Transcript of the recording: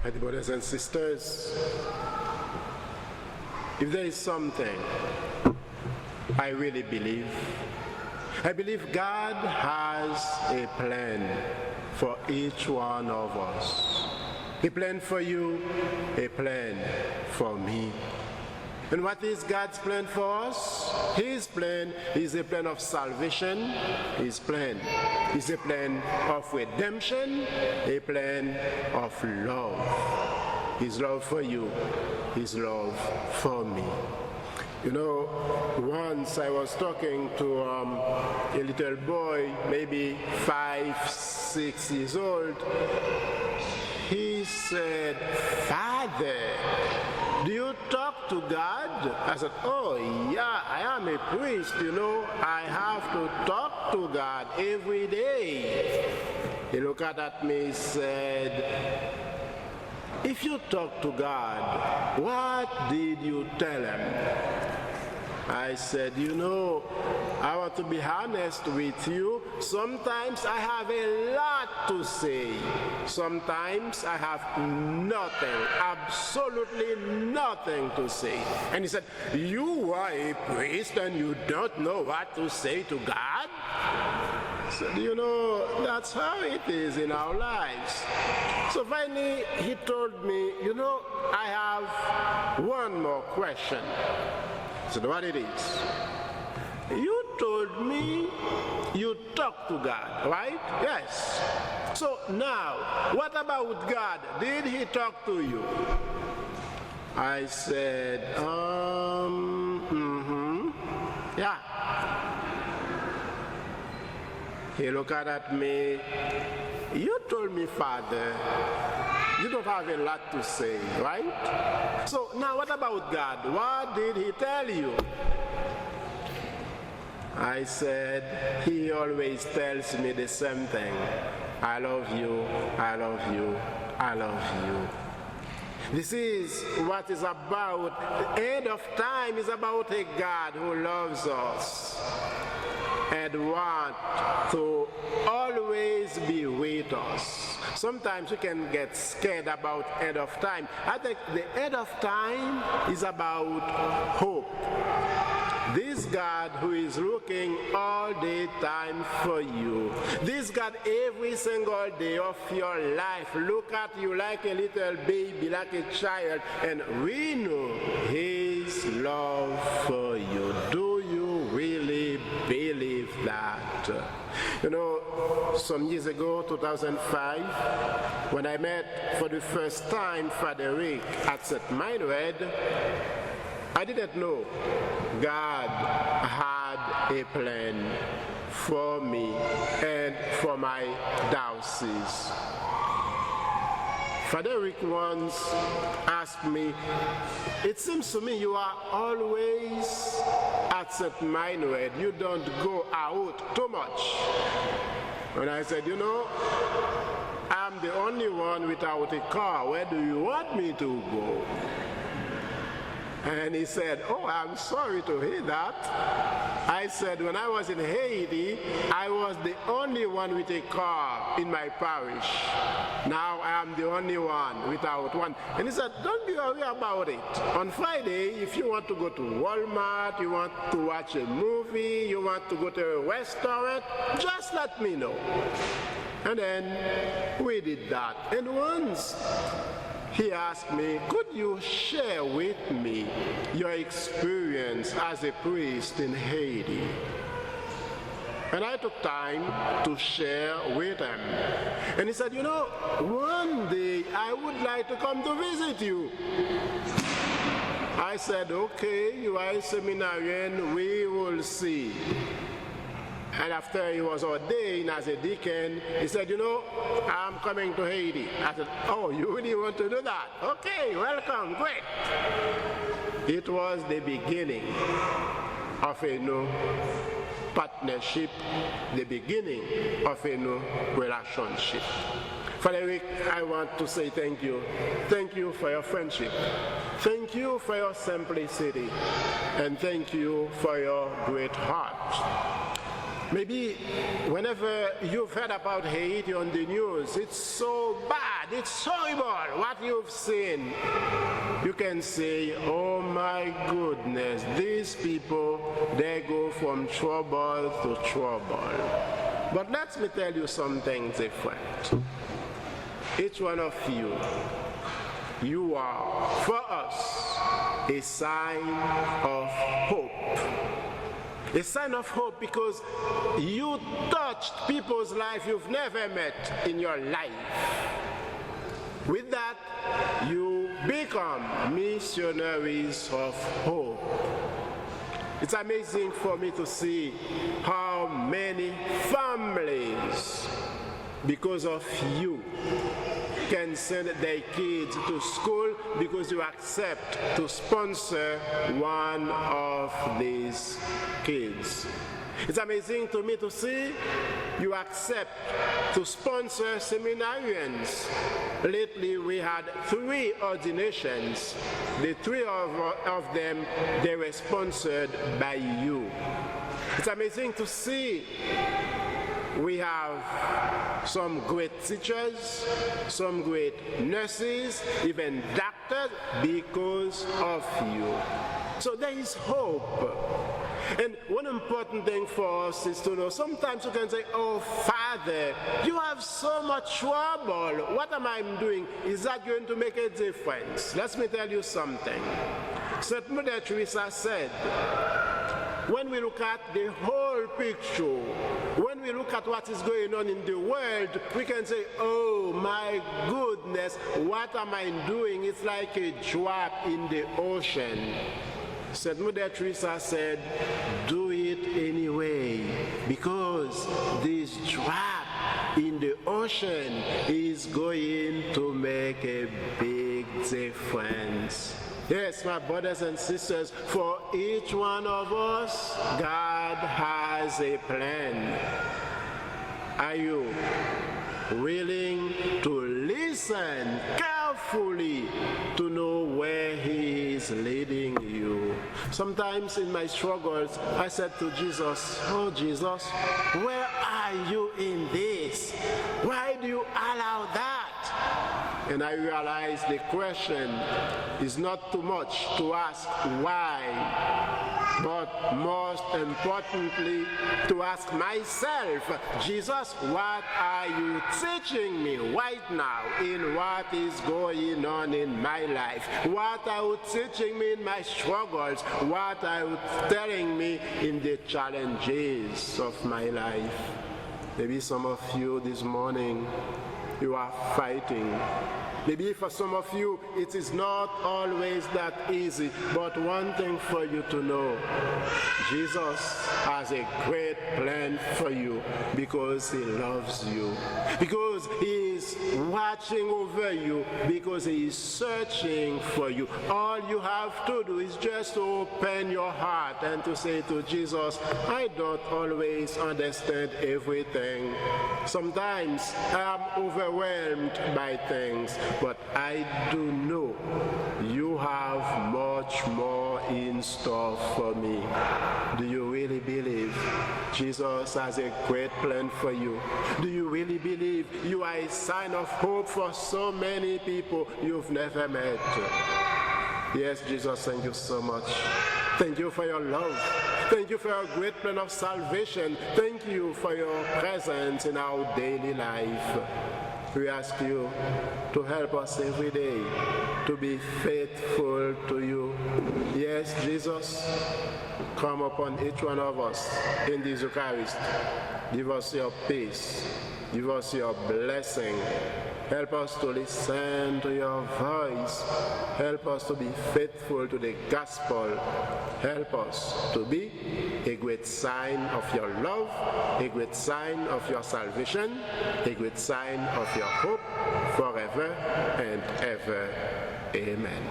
My brothers and sisters, if there is something I really believe, I believe God has a plan for each one of us. A plan for you, a plan for me. And what is God's plan for us? His plan is a plan of salvation. His plan is a plan of redemption, a plan of love. His love for you, His love for me. You know, once I was talking to a little boy, maybe 5, 6 years old. He said, "Father, do you talk to God?" I said, "Oh yeah, I am a priest, you know, I have to talk to God every day." He looked at me and said, "If you talk to God, what did you tell him?" I said, "You know, I want to be honest with you. Sometimes I have a lot to say. Sometimes I have nothing, absolutely nothing to say." And he said, "You are a priest and you don't know what to say to God?" I said, "You know, that's how it is in our lives." So finally, he told me, "You know, I have one more question." I said, "What it is?" "You told me you talk to God, right?" "Yes." "So now, what about God? Did He talk to you?" I said, yeah. He looked at me. "You told me, Father, you don't have a lot to say, right? So now what about God? What did He tell you?" I said, "He always tells me the same thing. I love you, I love you, I love you." This is what is about. The end of time is about a God who loves us and wants to always be with us. Sometimes we can get scared about end of time. I think the end of time is about hope. This God who is looking all the time for you. This God every single day of your life look at you like a little baby, like a child, and renew His love for you. Do you really believe that? You know, some years ago, 2005, when I met for the first time Father Rick at St. Mildred, I didn't know God had a plan for me and for my diocese. Father Rick once asked me, "It seems to me you are always at St. Mildred. You don't go out too much." And I said, "You know, I'm the only one without a car. Where do you want me to go?" And he said, "Oh, I'm sorry to hear that." I said, "When I was in Haiti, I was the only one with a car in my parish. Now I am the only one without one." And he said, "Don't be worried about it. On Friday, if you want to go to Walmart, you want to watch a movie, you want to go to a restaurant, just let me know." And then we did that. And once he asked me, "Could you share with me your experience as a priest in Haiti?" And I took time to share with him. And he said, "You know, one day I would like to come to visit you." I said, "Okay, you are a seminarian, we will see." And after he was ordained as a deacon, he said, "You know, I'm coming to Haiti." I said, "Oh, you really want to do that? Okay, welcome, great." It was the beginning of a new partnership, the beginning of a new relationship. Father Rick, I want to say thank you. Thank you for your friendship. Thank you for your simplicity. And thank you for your great heart. Maybe whenever you've heard about Haiti on the news, it's so bad. bad, it's horrible what you've seen, you can say, oh my goodness, these people, they go from trouble to trouble. But let me tell you something different. Each one of you are, for us, a sign of hope. A sign of hope because you touched people's life you've never met in your life. With that, you become missionaries of hope. It's amazing for me to see how many families, because of you, can send their kids to school because you accept to sponsor one of these kids. It's amazing to me to see you accept to sponsor seminarians. Lately we had 3 ordinations. The 3 of them, they were sponsored by you. It's amazing to see we have some great teachers, some great nurses, even doctors, because of you. So there is hope. And one important thing for us is to know, sometimes you can say, oh, Father, you have so much trouble. What am I doing? Is that going to make a difference? Let me tell you something. St. Mother Teresa said, when we look at the whole picture, when we look at what is going on in the world, we can say, oh my goodness, what am I doing? It's like a drop in the ocean. St. Mother Teresa said, do it anyway, because this drop in the ocean is going to make a big difference. Yes, my brothers and sisters, for each one of us, God has a plan. Are you willing to listen carefully to know where He is leading you? Sometimes in my struggles, I said to Jesus, oh Jesus, where are you in this? Why do you allow that? And I realized the question is not too much to ask why, but most importantly to ask myself, Jesus, what are you teaching me right now in what is going on in my life? What are you teaching me in my struggles? What are you telling me in the challenges of my life? Maybe some of you this morning, you are fighting. Maybe for some of you, it is not always that easy, but one thing for you to know, Jesus has a great plan for you because He loves you, because He is watching over you, because He is searching for you. All you have to do is just to open your heart and to say to Jesus, I don't always understand everything. Sometimes I am overwhelmed by things, but I do know you have much more in store for me. Do you really believe Jesus has a great plan for you? Do you really believe you are a sign of hope for so many people you've never met? Yes, Jesus, thank you so much. Thank you for your love. Thank you for your great plan of salvation. Thank you for your presence in our daily life. We ask you to help us every day to be faithful to you. Yes, Jesus, come upon each one of us in this Eucharist. Give us your peace. Give us your blessing. Help us to listen to your voice. Help us to be faithful to the gospel. Help us to be a great sign of your love, a great sign of your salvation, a great sign of your hope forever and ever. Amen.